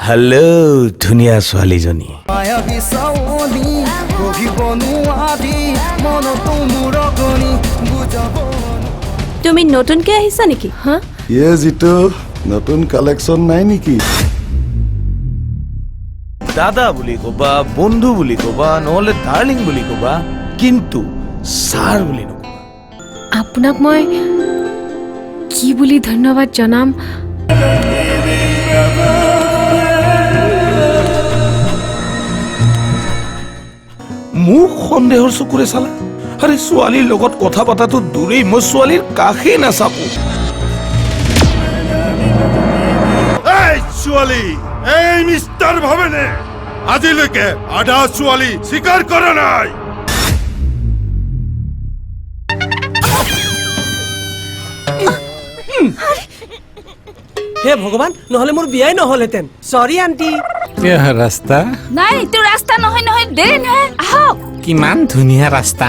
Hello' ধুনীয়া ছোৱালীজনী তুমি নতুনকে আহিছা নেকি? হা যিটো নতুন কালেকশ্যন নাই নেকি? দাদা বুলি ক'বা, বন্ধু বুলি ক'বা, নহ'লে ডাৰ্লিং বুলি ক'বা, কিন্তু ছাৰ বুলি নক'বা। আপোনাক মই কি বুলি ধন্যবাদ জনাম? মোক সন্দেহৰ চকুৰে চালা? আৰে ছোৱালীৰ লগত কথা পতাটো দূৰেই, মই ছোৱালীৰ কাষেই নাচাপো। ছোৱালী এই মিষ্টাৰ ভৱেনে আজিলৈকে আধা ছোৱালী স্বীকাৰ কৰা নাই। হে ভগৱান, নহলে মোৰ বিয়াই নহলহেঁতেন। সৰি আন্টি। ৰাস্তা নাই, এইটো ৰাস্তা নহয়, দেৰি নহয়, আহক। কিমান ধুনীয়া ৰাস্তা।